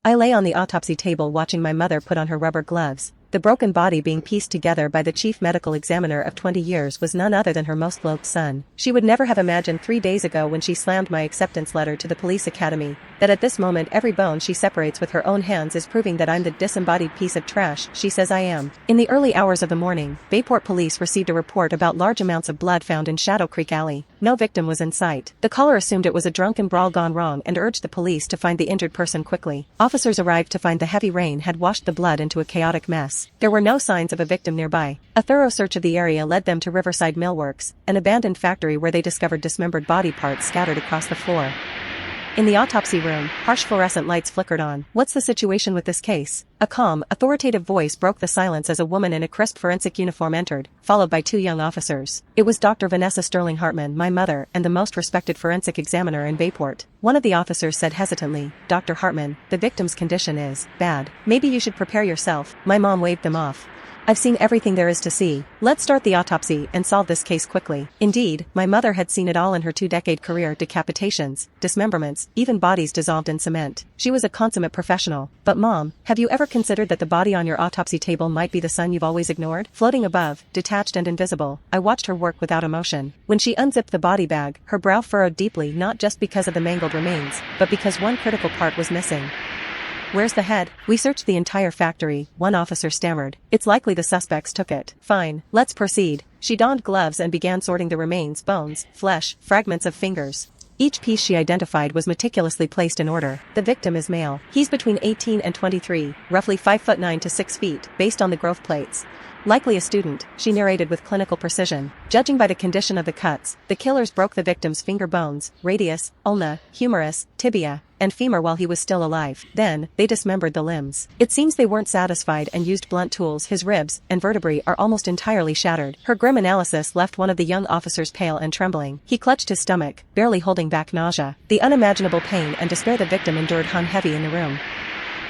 I lay on the autopsy table watching my mother put on her rubber gloves. The broken body being pieced together by the chief medical examiner of 20 years was none other than her most loved son. She would never have imagined 3 days ago when she slammed my acceptance letter to the police academy, that at this moment every bone she separates with her own hands is proving that I'm the disembodied piece of trash she says I am. In the early hours of the morning, Bayport police received a report about large amounts of blood found in Shadow Creek Alley. No victim was in sight. The caller assumed it was a drunken brawl gone wrong and urged the police to find the injured person quickly. Officers arrived to find the heavy rain had washed the blood into a chaotic mess. There were no signs of a victim nearby. A thorough search of the area led them to Riverside Millworks, an abandoned factory where they discovered dismembered body parts scattered across the floor. In the autopsy room, harsh fluorescent lights flickered on. "What's the situation with this case?" A calm, authoritative voice broke the silence as a woman in a crisp forensic uniform entered, followed by 2 young officers. It was Dr. Vanessa Sterling Hartman, my mother, and the most respected forensic examiner in Bayport. One of the officers said hesitantly, "Dr. Hartman, the victim's condition is bad. Maybe you should prepare yourself." My mom waved them off. "I've seen everything there is to see. Let's start the autopsy and solve this case quickly." Indeed, my mother had seen it all in her 2-decade career: decapitations, dismemberments, even bodies dissolved in cement. She was a consummate professional. "But Mom, have you ever considered that the body on your autopsy table might be the son you've always ignored? Floating above, detached and invisible." I watched her work without emotion. When she unzipped the body bag, her brow furrowed deeply, not just because of the mangled remains, but because one critical part was missing. "Where's the head?" "We searched the entire factory," one officer stammered. "It's likely the suspects took it." "Fine, let's proceed." She donned gloves and began sorting the remains: bones, flesh, fragments of fingers. Each piece she identified was meticulously placed in order. "The victim is male. He's between 18 and 23, roughly 5'9" to 6 feet, based on the growth plates. "Likely a student," she narrated with clinical precision. "Judging by the condition of the cuts, the killers broke the victim's finger bones, radius, ulna, humerus, tibia, and femur while he was still alive. Then, they dismembered the limbs. It seems they weren't satisfied and used blunt tools. His ribs and vertebrae are almost entirely shattered." Her grim analysis left one of the young officers pale and trembling. He clutched his stomach, barely holding back nausea. The unimaginable pain and despair the victim endured hung heavy in the room.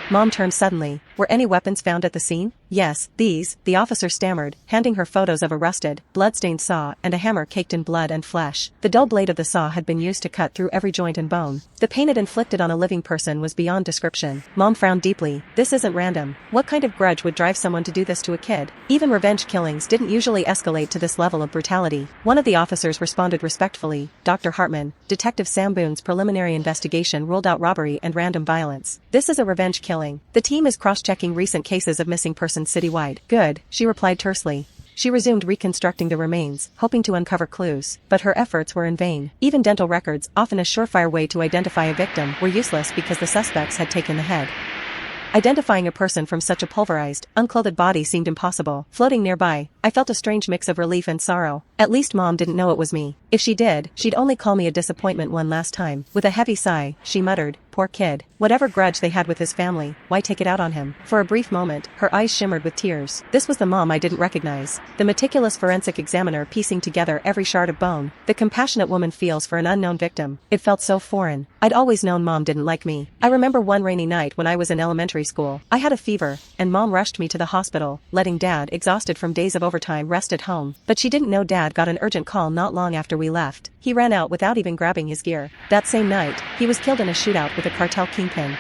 Mom turned suddenly. "Were any weapons found at the scene?" "Yes, these," the officer stammered, handing her photos of a rusted, blood-stained saw and a hammer caked in blood and flesh. The dull blade of the saw had been used to cut through every joint and bone. The pain it inflicted on a living person was beyond description. Mom frowned deeply. "This isn't random. What kind of grudge would drive someone to do this to a kid?" Even revenge killings didn't usually escalate to this level of brutality. One of the officers responded respectfully, "Dr. Hartman, Detective Sam Boone's preliminary investigation ruled out robbery and random violence. This is a revenge killing. The team is cross-checking recent cases of missing persons citywide." "Good," she replied tersely. She resumed reconstructing the remains, hoping to uncover clues, but her efforts were in vain. Even dental records, often a surefire way to identify a victim, were useless because the suspects had taken the head. Identifying a person from such a pulverized, unclothed body seemed impossible. Floating nearby, I felt a strange mix of relief and sorrow. At least Mom didn't know it was me. If she did, she'd only call me a disappointment one last time. With a heavy sigh, she muttered, "Poor kid. Whatever grudge they had with his family, why take it out on him?" For a brief moment, her eyes shimmered with tears. This was the Mom I didn't recognize. The meticulous forensic examiner piecing together every shard of bone. The compassionate woman feels for an unknown victim. It felt so foreign. I'd always known Mom didn't like me. I remember one rainy night when I was in elementary school. I had a fever, and Mom rushed me to the hospital, letting Dad, exhausted from days of overtime, rest at home. But she didn't know Dad got an urgent call not long after we left. He ran out without even grabbing his gear. That same night, he was killed in a shootout with a cartel kingpin.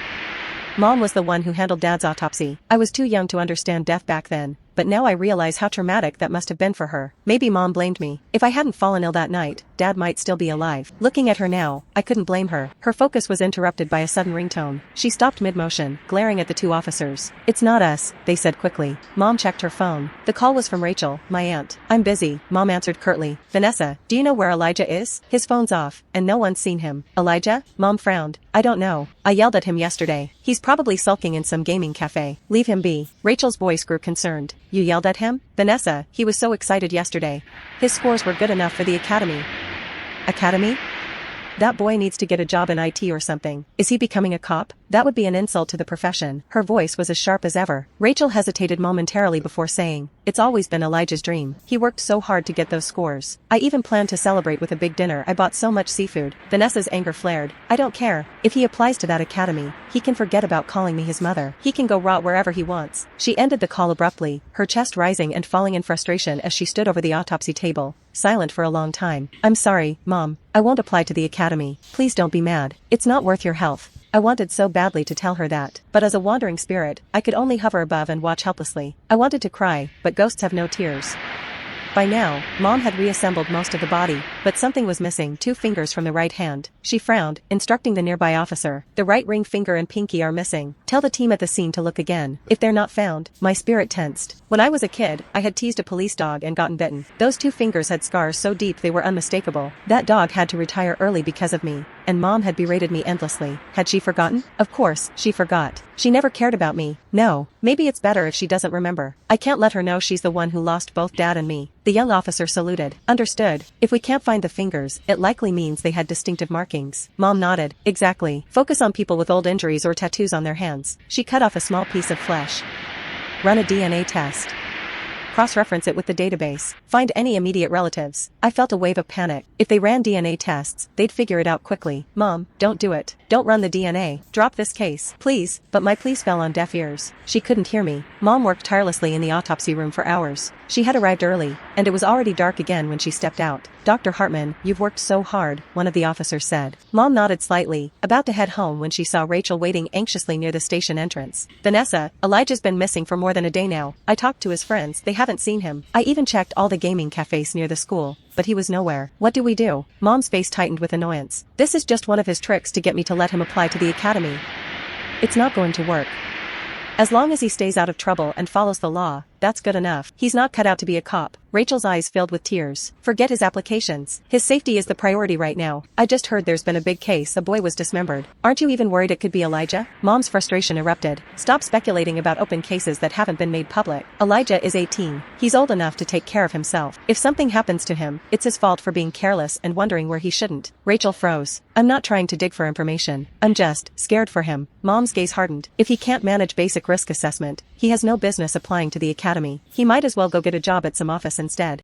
Mom was the one who handled Dad's autopsy. I was too young to understand death back then, but now I realize how traumatic that must have been for her. Maybe Mom blamed me. If I hadn't fallen ill that night, Dad might still be alive. Looking at her now, I couldn't blame her. Her focus was interrupted by a sudden ringtone. She stopped mid-motion, glaring at the 2 officers. "It's not us," they said quickly. Mom checked her phone. The call was from Rachel, my aunt. "I'm busy," Mom answered curtly. "Vanessa, do you know where Elijah is? His phone's off, and no one's seen him." "Elijah?" Mom frowned. "I don't know. I yelled at him yesterday. He's probably sulking in some gaming cafe. Leave him be." Rachel's voice grew concerned. "You yelled at him?" "Vanessa, he was so excited yesterday. His scores were good enough for the academy." "Academy? That boy needs to get a job in IT or something. Is he becoming a cop? That would be an insult to the profession." Her voice was as sharp as ever. Rachel hesitated momentarily before saying, "It's always been Elijah's dream. He worked so hard to get those scores. I even planned to celebrate with a big dinner. I bought so much seafood." Vanessa's anger flared. "I don't care. If he applies to that academy, he can forget about calling me his mother. He can go rot wherever he wants." She ended the call abruptly, her chest rising and falling in frustration as she stood over the autopsy table, silent for a long time. "I'm sorry, Mom. I won't apply to the academy. Please don't be mad. It's not worth your health." I wanted so badly to tell her that, but as a wandering spirit, I could only hover above and watch helplessly. I wanted to cry, but ghosts have no tears. By now, Mom had reassembled most of the body, but something was missing: 2 fingers from the right hand. She frowned, instructing the nearby officer. The right ring finger and pinky are missing. Tell the team at the scene to look again. If they're not found, my spirit tensed. When I was a kid, I had teased a police dog and gotten bitten. Those 2 fingers had scars so deep they were unmistakable. That dog had to retire early because of me, and Mom had berated me endlessly. Had she forgotten? Of course, she forgot. She never cared about me. No, maybe it's better if she doesn't remember. I can't let her know she's the one who lost both Dad and me. The young officer saluted. Understood. If we can't find the fingers, it likely means they had distinctive markings. Mom nodded. Exactly. Focus on people with old injuries or tattoos on their hands. She cut off a small piece of flesh. Run a DNA test. Cross-reference it with the database. Find any immediate relatives. I felt a wave of panic. If they ran DNA tests, they'd figure it out quickly. Mom, don't do it. Don't run the DNA. Drop this case. Please. But my pleas fell on deaf ears. She couldn't hear me. Mom worked tirelessly in the autopsy room for hours. She had arrived early, and it was already dark again when she stepped out. Dr. Hartman, you've worked so hard, one of the officers said. Mom nodded slightly, about to head home when she saw Rachel waiting anxiously near the station entrance. Vanessa, Elijah's been missing for more than a day now. I talked to his friends, they haven't seen him. I even checked all the gaming cafes near the school, but he was nowhere. What do we do? Mom's face tightened with annoyance. This is just one of his tricks to get me to let him apply to the academy. It's not going to work. As long as he stays out of trouble and follows the law, that's good enough. He's not cut out to be a cop. Rachel's eyes filled with tears. Forget his applications. His safety is the priority right now. I just heard there's been a big case. A boy was dismembered. Aren't you even worried it could be Elijah? Mom's frustration erupted. Stop speculating about open cases that haven't been made public. Elijah is 18. He's old enough to take care of himself. If something happens to him, it's his fault for being careless and wondering where he shouldn't. Rachel froze. I'm not trying to dig for information. I'm just scared for him. Mom's gaze hardened. If he can't manage basic risk assessment, he has no business applying to the academy. He might as well go get a job at some office instead.